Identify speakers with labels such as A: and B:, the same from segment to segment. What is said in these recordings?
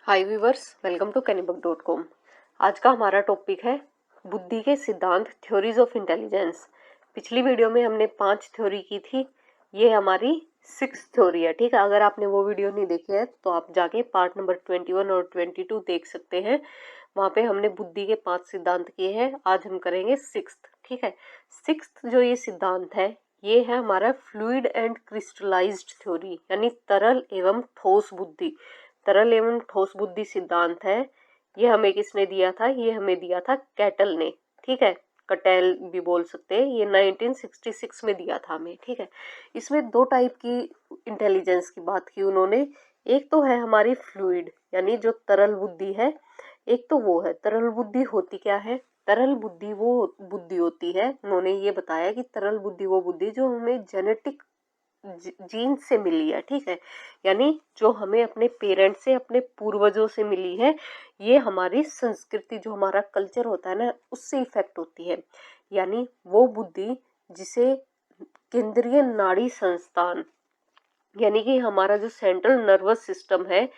A: Hi viewers, welcome to kennybook.com। आज का हमारा टॉपिक है बुद्धि के सिद्धांत, थ्योरीज ऑफ इंटेलिजेंस। पिछली वीडियो में हमने 5 थ्योरी की थी, ये हमारी 6th थ्योरी है। ठीक है, अगर आपने वो वीडियो नहीं देखी है तो आप जाके पार्ट नंबर 21 और 22 देख सकते हैं। वहाँ पे हमने बुद्धि के 5 सिद्धांत किए हैं। आज हम करेंगे 6th। ठीक है, 6th जो ये सिद्धांत है ये है हमारा फ्लूइड एंड क्रिस्टलाइज्ड थ्योरी, यानी तरल एवं ठोस बुद्धि। तरल एवं ठोस बुद्धि सिद्धांत है, ये हमें किसने दिया था? ये हमें दिया था कैटल ने। ठीक है, कटेल भी बोल सकते हैं। ये 1966 में दिया था हमें। ठीक है, इसमें दो टाइप की इंटेलिजेंस की बात की उन्होंने। एक तो है हमारी फ्लूइड, यानी जो तरल बुद्धि है। एक तो वो है तरल बुद्धि। होती क्या है? तरल बुद्धि वो बुद्धि होती है, उन्होंने ये बताया कि तरल बुद्धि वो बुद्धि जो हमें जेनेटिक जीन से मिली है। ठीक है, यानी जो हमें अपने पेरेंट्स से, अपने पूर्वजों से मिली है। ये हमारी संस्कृति, जो हमारा कल्चर होता है ना, उससे इफेक्ट होती है। यानी वो बुद्धि जिसे केंद्रीय नाड़ी संस्थान, यानी कि हमारा जो सेंट्रल नर्वस सिस्टम है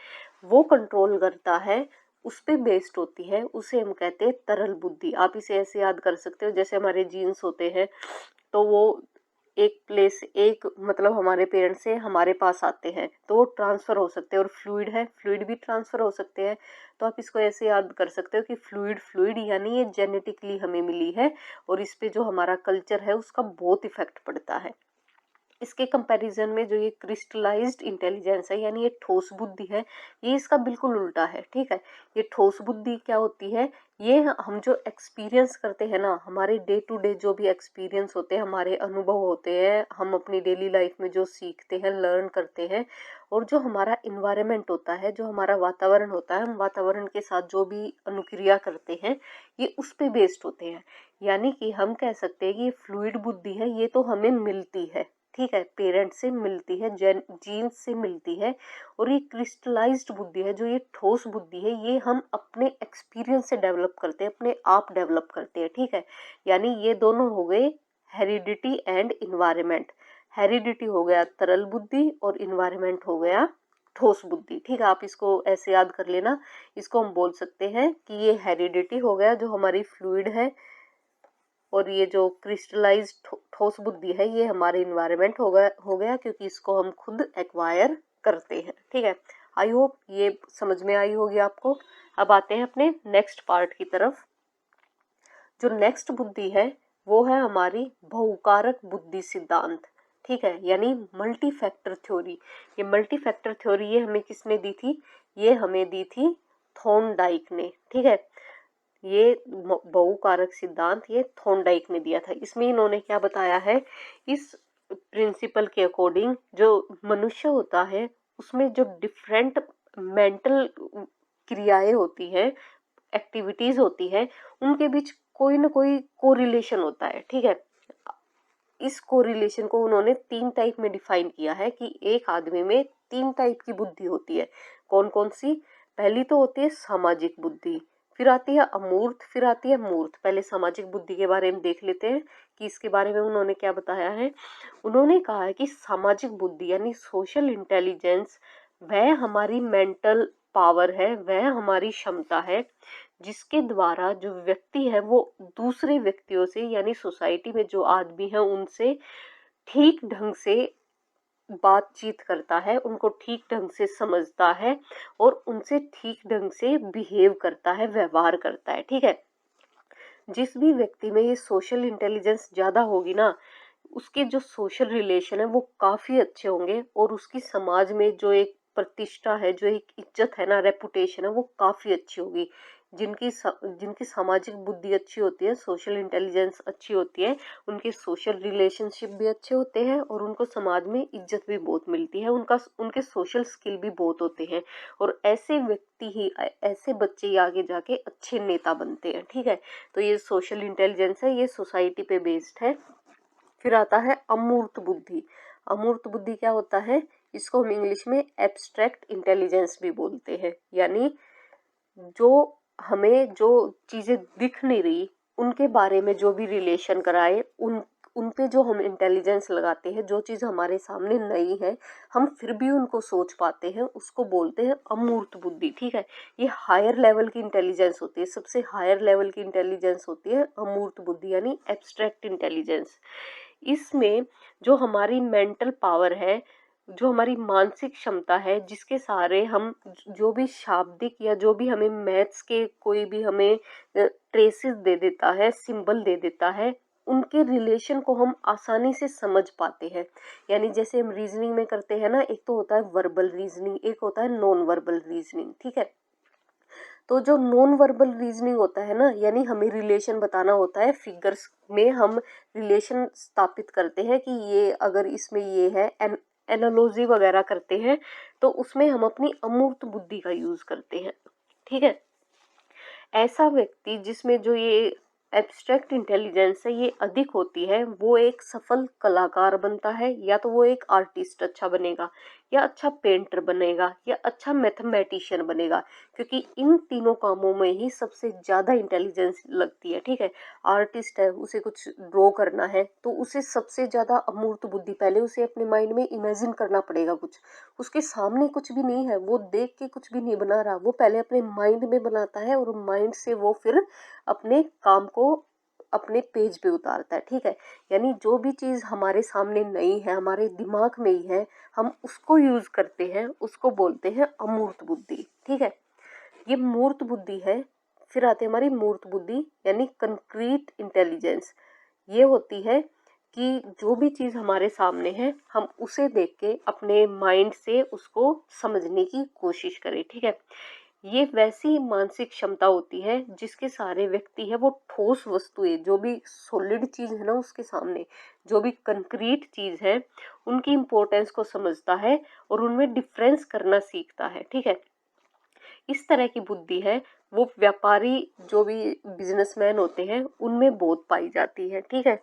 A: वो कंट्रोल करता है, उस पे बेस्ड होती है, उसे हम कहते हैं तरल बुद्धि। आप इसे ऐसे याद कर सकते हो, जैसे हमारे जीन्स होते हैं तो वो एक प्लेस, एक मतलब हमारे पेरेंट्स से हमारे पास आते हैं तो वो ट्रांसफर हो सकते हैं। और फ्लूइड है, फ्लूइड भी ट्रांसफर हो सकते हैं। तो आप इसको ऐसे याद कर सकते हो कि फ्लूइड फ्लूइड यानी ये जेनेटिकली हमें मिली है, और इस पे जो हमारा कल्चर है उसका बहुत इफेक्ट पड़ता है। इसके कंपैरिजन में जो ये क्रिस्टलाइज्ड इंटेलिजेंस है, यानी ये ठोस बुद्धि है, ये इसका बिल्कुल उल्टा है। ठीक है, ये ठोस बुद्धि क्या होती है? ये हम जो एक्सपीरियंस करते हैं ना, हमारे डे टू डे जो भी एक्सपीरियंस होते हैं, हमारे अनुभव होते हैं, हम अपनी डेली लाइफ में जो सीखते हैं, लर्न करते हैं, और जो हमारा इन्वायरमेंट होता है, जो हमारा वातावरण होता है, हम वातावरण के साथ जो भी अनुक्रिया करते हैं, ये उस पे बेस्ड होते हैं। यानी कि हम कह सकते हैं कि ये फ्लूइड बुद्धि है, ये तो हमें मिलती है। ठीक है, पेरेंट्स से मिलती है, जीन्स से मिलती है। और ये क्रिस्टलाइज्ड बुद्धि है, जो ये ठोस बुद्धि है, ये हम अपने एक्सपीरियंस से डेवलप करते हैं, अपने आप डेवलप करते हैं। ठीक है, यानी ये दोनों हो गए हेरिडिटी एंड इन्वायरमेंट। हेरिडिटी हो गया तरल बुद्धि और इन्वायरमेंट हो गया ठोस बुद्धि। ठीक है, आप इसको ऐसे याद कर लेना। इसको हम बोल सकते हैं कि ये हेरिडिटी हो गया, जो हमारी फ्लूइड है, और ये जो क्रिस्टलाइज ठोस बुद्धि है ये हमारे इन्वायरमेंट हो गया, क्योंकि इसको हम खुद एक्वायर करते हैं। ठीक है, आई होप ये समझ में आई होगी आपको। अब आते हैं अपने नेक्स्ट पार्ट की तरफ। जो नेक्स्ट बुद्धि है वो है हमारी बहुकारक बुद्धि सिद्धांत। ठीक है, यानी मल्टी फैक्टर थ्योरी। ये मल्टी फैक्टर थ्योरी ये हमें किसने दी थी? ये हमें दी थी थॉर्नडाइक ने। ठीक है, ये बहुकारक सिद्धांत ये थॉर्नडाइक ने दिया था। इसमें इन्होंने क्या बताया है? इस प्रिंसिपल के अकॉर्डिंग जो मनुष्य होता है उसमें जो डिफरेंट मेंटल क्रियाएं होती हैं, एक्टिविटीज होती है, उनके बीच कोई ना कोई कोरिलेशन होता है। ठीक है, इस कोरिलेशन को उन्होंने 3 टाइप में डिफाइन किया है कि एक आदमी में 3 टाइप की बुद्धि होती है। कौन कौन सी? पहली तो होती है सामाजिक बुद्धि, फिर आती है अमूर्त, फिर आती है मूर्त। पहले सामाजिक बुद्धि के बारे में देख लेते हैं कि इसके बारे में उन्होंने क्या बताया है। उन्होंने कहा है कि सामाजिक बुद्धि यानी सोशल इंटेलिजेंस वह हमारी मेंटल पावर है, वह हमारी क्षमता है जिसके द्वारा जो व्यक्ति है वो दूसरे व्यक्तियों से, यानी सोसाइटी में जो आदमी है उनसे ठीक ढंग से बातचीत करता है, उनको ठीक ढंग से समझता है, और उनसे ठीक ढंग से बिहेव करता है, व्यवहार करता है। ठीक है, जिस भी व्यक्ति में ये सोशल इंटेलिजेंस ज्यादा होगी ना, उसके जो सोशल रिलेशन है वो काफी अच्छे होंगे, और उसकी समाज में जो एक प्रतिष्ठा है, जो एक इज्जत है ना, रेपुटेशन है, वो काफी अच्छी होगी। जिनकी सामाजिक बुद्धि अच्छी होती है, सोशल इंटेलिजेंस अच्छी होती है, उनके सोशल रिलेशनशिप भी अच्छे होते हैं, और उनको समाज में इज्जत भी बहुत मिलती है, उनके सोशल स्किल भी बहुत होते हैं। और ऐसे व्यक्ति ही, ऐसे बच्चे ही आगे जाके अच्छे नेता बनते हैं। ठीक है, तो ये सोशल इंटेलिजेंस है, ये सोसाइटी पे बेस्ड है। फिर आता है अमूर्त बुद्धि। अमूर्त बुद्धि क्या होता है? इसको हम इंग्लिश में एब्स्ट्रैक्ट इंटेलिजेंस भी बोलते हैं। यानी जो हमें जो चीजें दिख नहीं रही उनके बारे में जो भी रिलेशन कराए, उन पे जो हम इंटेलिजेंस लगाते हैं, जो चीज़ हमारे सामने नई है हम फिर भी उनको सोच पाते हैं, उसको बोलते हैं अमूर्त बुद्धि। ठीक है, ये हायर लेवल की इंटेलिजेंस होती है, सबसे हायर लेवल की इंटेलिजेंस होती है अमूर्त बुद्धि यानी एब्स्ट्रैक्ट इंटेलिजेंस। इसमें जो हमारी मेंटल पावर है, जो हमारी मानसिक क्षमता है, जिसके सहारे हम जो भी शाब्दिक या जो भी हमें मैथ्स के कोई भी हमें ट्रेसेस दे देता है, सिंबल दे देता है, उनके रिलेशन को हम आसानी से समझ पाते हैं। यानी जैसे हम रीजनिंग में करते हैं ना, एक तो होता है वर्बल रीजनिंग, एक होता है नॉन वर्बल रीजनिंग। ठीक है, तो जो नॉन वर्बल रीजनिंग होता है ना, यानी हमें रिलेशन बताना होता है, फिगर्स में हम रिलेशन स्थापित करते हैं कि ये अगर इसमें ये है, एनालॉजी वगैरह करते हैं, तो उसमें हम अपनी अमूर्त बुद्धि का यूज करते हैं। ठीक है, ऐसा व्यक्ति जिसमें जो ये एब्स्ट्रैक्ट इंटेलिजेंस है ये अधिक होती है, वो एक सफल कलाकार बनता है, या तो वो एक आर्टिस्ट अच्छा बनेगा, या अच्छा पेंटर बनेगा, या अच्छा मैथमेटिशियन बनेगा, क्योंकि इन तीनों कामों में ही सबसे ज़्यादा इंटेलिजेंस लगती है। ठीक है, आर्टिस्ट है, उसे कुछ ड्रॉ करना है, तो उसे सबसे ज़्यादा अमूर्त बुद्धि, पहले उसे अपने माइंड में इमेजिन करना पड़ेगा कुछ, उसके सामने कुछ भी नहीं है, वो देख के कुछ भी नहीं बना रहा, वो पहले अपने माइंड में बनाता है और माइंड से वो फिर अपने काम को अपने पेज पे उतारता है। ठीक है, यानी जो भी चीज हमारे सामने नई है, हमारे दिमाग में ही है, हम उसको यूज करते हैं, उसको बोलते हैं अमूर्त बुद्धि। ठीक है, ये मूर्त बुद्धि है। फिर आती है हमारी मूर्त बुद्धि यानी कंक्रीट इंटेलिजेंस। ये होती है कि जो भी चीज हमारे सामने है हम उसे देख के अपने माइंड से उसको समझने की कोशिश करें। ठीक है, ये वैसी मानसिक क्षमता होती है जिसके सारे व्यक्ति है वो ठोस वस्तुएं, जो भी सॉलिड चीज है ना उसके सामने, जो भी कंक्रीट चीज है उनकी इंपॉर्टेंस को समझता है और उनमें डिफरेंस करना सीखता है। ठीक है, इस तरह की बुद्धि है वो व्यापारी जो भी बिजनेसमैन होते हैं उनमें बहुत पाई जाती है। ठीक है,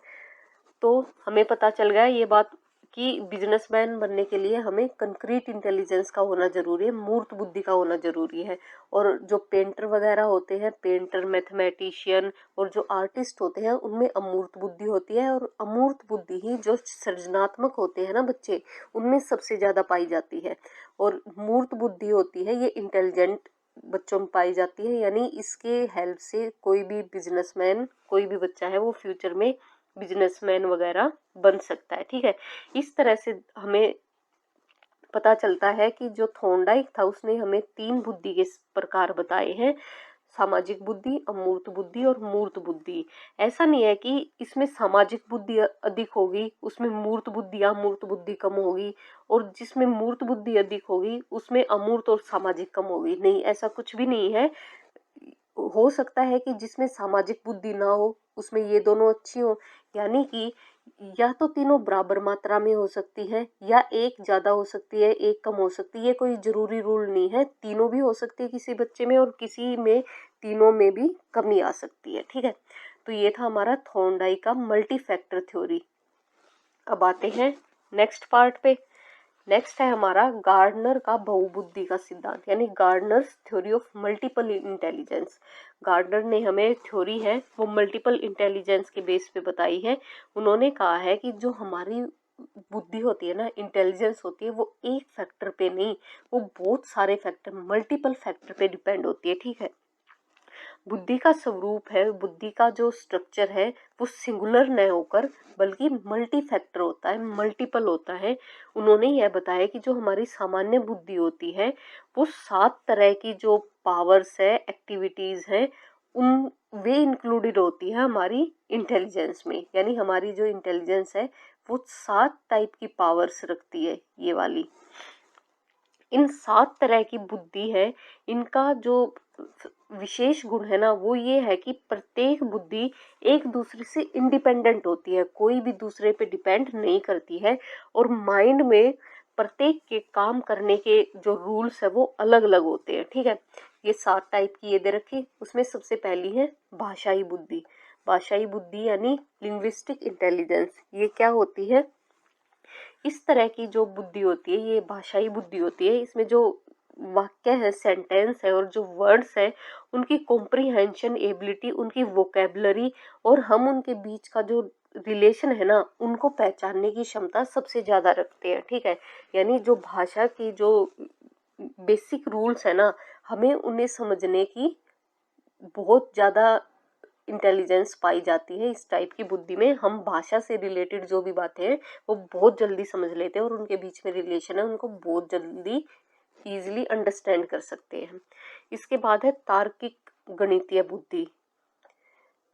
A: तो हमें पता चल गया ये बात कि बिजनेसमैन बनने के लिए हमें कंक्रीट इंटेलिजेंस का होना जरूरी है, मूर्त बुद्धि का होना जरूरी है। और जो पेंटर वगैरह होते हैं, पेंटर, मैथमेटिशियन और जो आर्टिस्ट होते हैं उनमें अमूर्त बुद्धि होती है, और अमूर्त बुद्धि ही जो सृजनात्मक होते हैं ना बच्चे, उनमें सबसे ज्यादा पाई जाती है। और मूर्त बुद्धि होती है ये इंटेलिजेंट बच्चों में पाई जाती है, यानी इसके हेल्प से कोई भी बिजनेसमैन, कोई भी बच्चा है वो फ्यूचर में बिजनेसमैन वगैरह बन सकता है। ठीक है, इस तरह से हमें पता चलता है कि जो थॉर्नडाइक था उसने हमें 3 बुद्धि के प्रकार बताए हैं, सामाजिक बुद्धि, अमूर्त बुद्धि और मूर्त बुद्धि। ऐसा नहीं है कि इसमें सामाजिक बुद्धि अधिक होगी, उसमें मूर्त बुद्धि या मूर्त बुद्धि कम होगी, और जिसमें मूर्त बुद्धि अधिक होगी उसमें अमूर्त और सामाजिक कम होगी। नहीं, ऐसा कुछ भी नहीं है। हो सकता है कि जिसमें सामाजिक बुद्धि ना हो उसमें ये दोनों अच्छी हो, यानी कि या तो तीनों बराबर मात्रा में हो सकती है, या एक ज्यादा हो सकती है, एक कम हो सकती है। ये कोई जरूरी रूल नहीं है, तीनों भी हो सकती है किसी बच्चे में, और किसी में तीनों में भी कमी आ सकती है। ठीक है, तो ये था हमारा थॉर्नडाइक का मल्टी फैक्टर थ्योरी। अब आते हैं नेक्स्ट पार्ट पे। नेक्स्ट है हमारा गार्डनर का बहुबुद्धि का सिद्धांत, यानी Gardner's theory of multiple intelligence. Gardner ने हमें थ्योरी है वो मल्टीपल इंटेलिजेंस के बेस पे बताई है। उन्होंने कहा है कि जो हमारी बुद्धि होती है ना, इंटेलिजेंस होती है, वो एक फैक्टर पे नहीं, वो बहुत सारे फैक्टर, मल्टीपल फैक्टर पे डिपेंड होती है। ठीक है, बुद्धि का स्वरूप है, बुद्धि का जो स्ट्रक्चर है वो सिंगुलर न होकर बल्कि मल्टी फैक्टर होता है, मल्टीपल होता है। उन्होंने यह बताया कि जो हमारी सामान्य बुद्धि होती है वो 7 तरह की जो पावर्स है, एक्टिविटीज है, उन वे इंक्लूडेड होती है हमारी इंटेलिजेंस में। यानी हमारी जो इंटेलिजेंस है वो 7 टाइप की पावर्स रखती है ये वाली। इन 7 तरह की बुद्धि है, इनका जो विशेष गुण है ना वो ये है कि प्रत्येक बुद्धि एक दूसरे से इंडिपेंडेंट होती है, कोई भी दूसरे पे डिपेंड नहीं करती है, और माइंड में प्रत्येक के काम करने के जो रूल्स है वो अलग अलग होते हैं। ठीक है, ये 7 टाइप की ये दे रखी। उसमें सबसे पहली है भाषाई बुद्धि। भाषाई बुद्धि यानी लिंग्विस्टिक इंटेलिजेंस। ये क्या होती है, इस तरह की जो बुद्धि होती है ये भाषाई बुद्धि होती है। इसमें जो वाक्य है, सेंटेंस है और जो वर्ड्स है उनकी कॉम्प्रिहेंशन एबिलिटी, उनकी वोकेबलरी और हम उनके बीच का जो रिलेशन है ना उनको पहचानने की क्षमता सबसे ज़्यादा रखते हैं, ठीक है। यानी जो भाषा की जो बेसिक रूल्स है ना, हमें उन्हें समझने की बहुत ज़्यादा इंटेलिजेंस पाई जाती है। इस टाइप की बुद्धि में हम भाषा से रिलेटेड जो भी बातें हैं वो बहुत जल्दी समझ लेते हैं और उनके बीच में रिलेशन है उनको बहुत जल्दी ईजिली अंडरस्टैंड कर सकते हैं। इसके बाद है तार्किक गणितीय बुद्धि।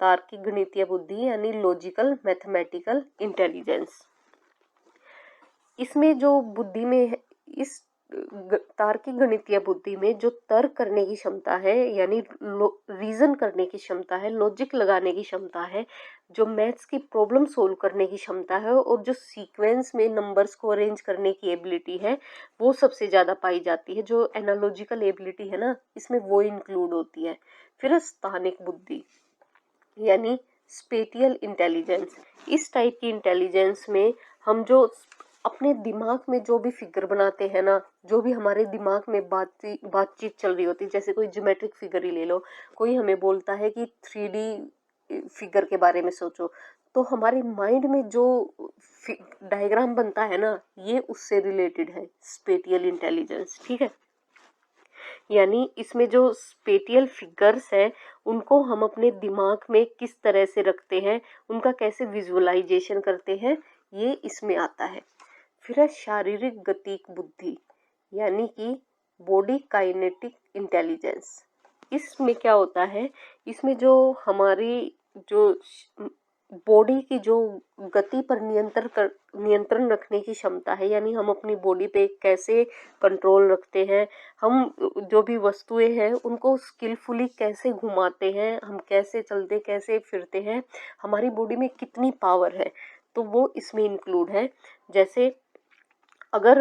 A: तार्किक गणितीय बुद्धि यानी लॉजिकल मैथमेटिकल इंटेलिजेंस। इसमें जो बुद्धि में है, इस तार्किक गणितीय बुद्धि में जो तर्क करने की क्षमता है यानी रीजन करने की क्षमता है, लॉजिक लगाने की क्षमता है, जो मैथ्स की प्रॉब्लम सोल्व करने की क्षमता है और जो सीक्वेंस में नंबर्स को अरेंज करने की एबिलिटी है वो सबसे ज़्यादा पाई जाती है। जो एनालॉजिकल एबिलिटी है ना इसमें वो इंक्लूड होती है। फिर है स्थानिक बुद्धि यानी स्पेटियल इंटेलिजेंस। इस टाइप की इंटेलिजेंस में हम जो अपने दिमाग में जो भी फिगर बनाते हैं ना, जो भी हमारे दिमाग में बातचीत चल रही होती है, जैसे कोई ज्योमेट्रिक फिगर ही ले लो, कोई हमें बोलता है कि 3D फिगर के बारे में सोचो, तो हमारे माइंड में जो डायग्राम बनता है ना ये उससे रिलेटेड है स्पेटियल इंटेलिजेंस, ठीक है। यानी इसमें जो स्पेटियल फिगर्स है उनको हम अपने दिमाग में किस तरह से रखते हैं, उनका कैसे विजुअलाइजेशन करते हैं, ये इसमें आता है। फिर है शारीरिक गतिक बुद्धि यानी कि बॉडी काइनेटिक इंटेलिजेंस। इसमें क्या होता है, इसमें जो हमारी जो बॉडी की जो गति पर नियंत्रण रखने की क्षमता है, यानी हम अपनी बॉडी पे कैसे कंट्रोल रखते हैं, हम जो भी वस्तुएं हैं उनको स्किलफुली कैसे घुमाते हैं, हम कैसे चलते कैसे फिरते हैं, हमारी बॉडी में कितनी पावर है, तो वो इसमें इंक्लूड है। जैसे अगर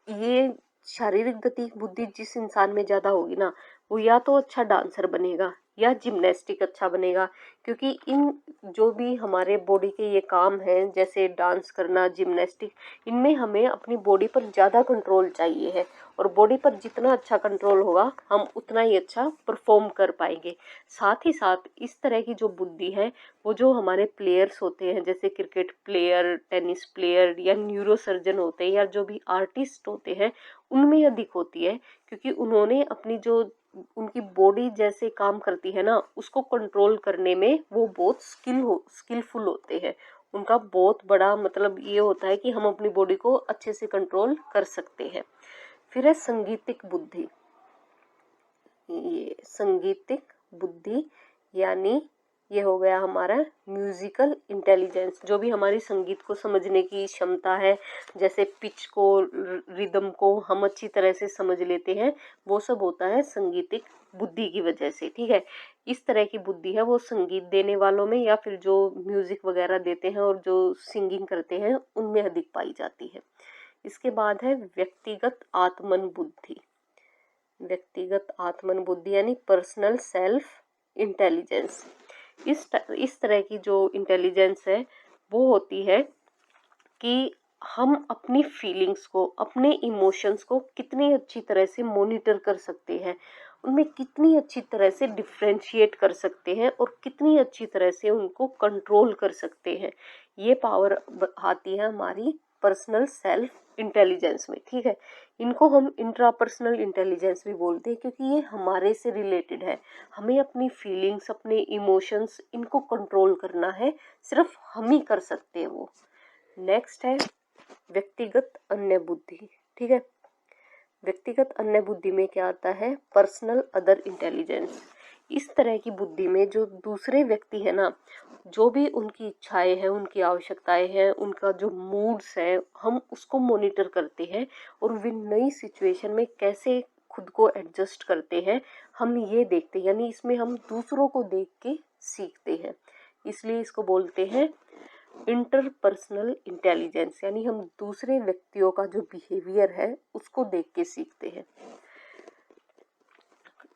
A: ये शारीरिक गति बुद्धि जिस इंसान में ज़्यादा होगी ना वो या तो अच्छा डांसर बनेगा या जिम्नास्टिक अच्छा बनेगा, क्योंकि इन जो भी हमारे बॉडी के ये काम हैं जैसे डांस करना, जिम्नास्टिक, इनमें हमें अपनी बॉडी पर ज़्यादा कंट्रोल चाहिए है और बॉडी पर जितना अच्छा कंट्रोल होगा हम उतना ही अच्छा परफॉर्म कर पाएंगे। साथ ही साथ इस तरह की जो बुद्धि है वो जो हमारे प्लेयर्स होते हैं जैसे क्रिकेट प्लेयर, टेनिस प्लेयर या न्यूरो सर्जन होते हैं या जो भी आर्टिस्ट होते हैं उनमें अधिक होती है, क्योंकि उन्होंने अपनी जो उनकी बॉडी जैसे काम करती है ना उसको कंट्रोल करने में वो बहुत स्किलफुल होते हैं। उनका बहुत बड़ा मतलब ये होता है कि हम अपनी बॉडी को अच्छे से कंट्रोल कर सकते हैं। फिर है संगीतिक बुद्धि। ये संगीतिक बुद्धि यानी ये हो गया हमारा म्यूजिकल इंटेलिजेंस, जो भी हमारी संगीत को समझने की क्षमता है, जैसे पिच को, रिदम को हम अच्छी तरह से समझ लेते हैं, वो सब होता है संगीतिक बुद्धि की वजह से, ठीक है। इस तरह की बुद्धि है वो संगीत देने वालों में या फिर जो म्यूजिक वगैरह देते हैं और जो सिंगिंग करते हैं उनमें अधिक पाई जाती है। इसके बाद है व्यक्तिगत आत्मन बुद्धि। व्यक्तिगत आत्मन बुद्धि यानी पर्सनल सेल्फ इंटेलिजेंस। इस तरह की जो इंटेलिजेंस है वो होती है कि हम अपनी फीलिंग्स को, अपने इमोशंस को कितनी अच्छी तरह से मॉनिटर कर सकते हैं, उनमें कितनी अच्छी तरह से डिफ्रेंशिएट कर सकते हैं और कितनी अच्छी तरह से उनको कंट्रोल कर सकते हैं। ये पावर आती है हमारी पर्सनल सेल्फ इंटेलिजेंस में, ठीक है। इनको हम इंट्रापर्सनल इंटेलिजेंस भी बोलते हैं क्योंकि ये हमारे से रिलेटेड है। हमें अपनी फीलिंग्स, अपने इमोशंस, इनको कंट्रोल करना है, सिर्फ हम ही कर सकते हैं वो। नेक्स्ट है व्यक्तिगत अन्य बुद्धि, ठीक है। व्यक्तिगत अन्य बुद्धि में क्या आता है, पर्सनल अदर इंटेलिजेंस। इस तरह की बुद्धि में जो दूसरे व्यक्ति है ना, जो भी उनकी इच्छाएं हैं, उनकी आवश्यकताएं हैं, उनका जो मूड्स है, हम उसको मॉनिटर करते हैं और वे नई सिचुएशन में कैसे खुद को एडजस्ट करते हैं हम ये देखते हैं। यानी इसमें हम दूसरों को देख के सीखते हैं, इसलिए इसको बोलते हैं इंटरपर्सनल इंटेलिजेंस। यानी हम दूसरे व्यक्तियों का जो बिहेवियर है उसको देख के सीखते हैं।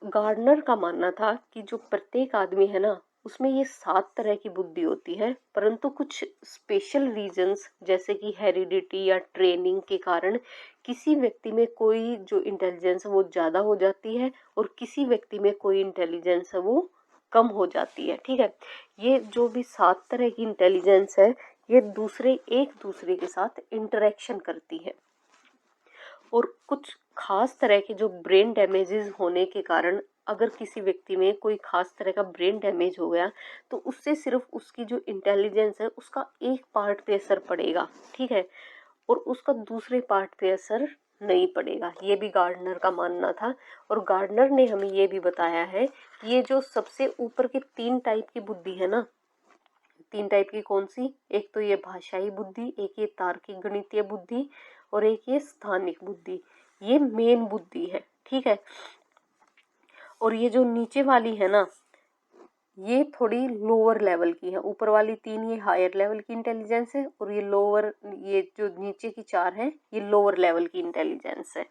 A: गार्डनर का मानना था कि जो प्रत्येक आदमी है ना उसमें ये 7 तरह की बुद्धि होती है, परंतु कुछ स्पेशल रीजंस जैसे कि हेरिडिटी या ट्रेनिंग के कारण किसी व्यक्ति में कोई जो इंटेलिजेंस है वो ज़्यादा हो जाती है और किसी व्यक्ति में कोई इंटेलिजेंस है वो कम हो जाती है। ठीक है, ये जो भी 7 तरह की इंटेलिजेंस है ये एक दूसरे के साथ इंटरेक्शन करती है। और कुछ खास तरह के जो ब्रेन डैमेजेस होने के कारण अगर किसी व्यक्ति में कोई खास तरह का ब्रेन डैमेज हो गया तो उससे सिर्फ उसकी जो इंटेलिजेंस है उसका एक पार्ट पे असर पड़ेगा। ठीक है, और उसका दूसरे पार्ट पे असर नहीं पड़ेगा, ये भी गार्डनर का मानना था। और गार्डनर ने हमें ये भी बताया है कि ये जो सबसे ऊपर के 3 टाइप की बुद्धि है ना, 3 टाइप की कौन सी, एक तो ये भाषाई बुद्धि, एक ये तार्किक गणितीय बुद्धि और एक ये स्थानिक बुद्धि, ये मेन बुद्धि है। ठीक है, और ये जो नीचे वाली है ना ये थोड़ी लोअर लेवल की है, ऊपर वाली 3 ये हायर लेवल की इंटेलिजेंस है और ये जो नीचे की 4 है ये लोअर लेवल की इंटेलिजेंस है।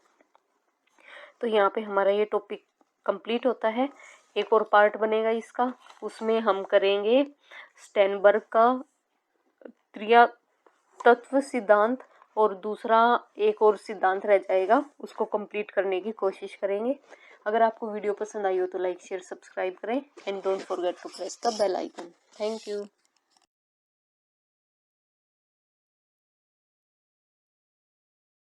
A: तो यहाँ पे हमारा ये टॉपिक कंप्लीट होता है। एक और पार्ट बनेगा इसका, उसमें हम करेंगे स्टेनबर्ग का त्रिया तत्व सिद्धांत और दूसरा एक और सिद्धांत रह जाएगा, उसको कंप्लीट करने की कोशिश करेंगे। अगर आपको वीडियो पसंद आई हो तो लाइक शेयर सब्सक्राइब करें and don't forget to press the bell icon. Thank you.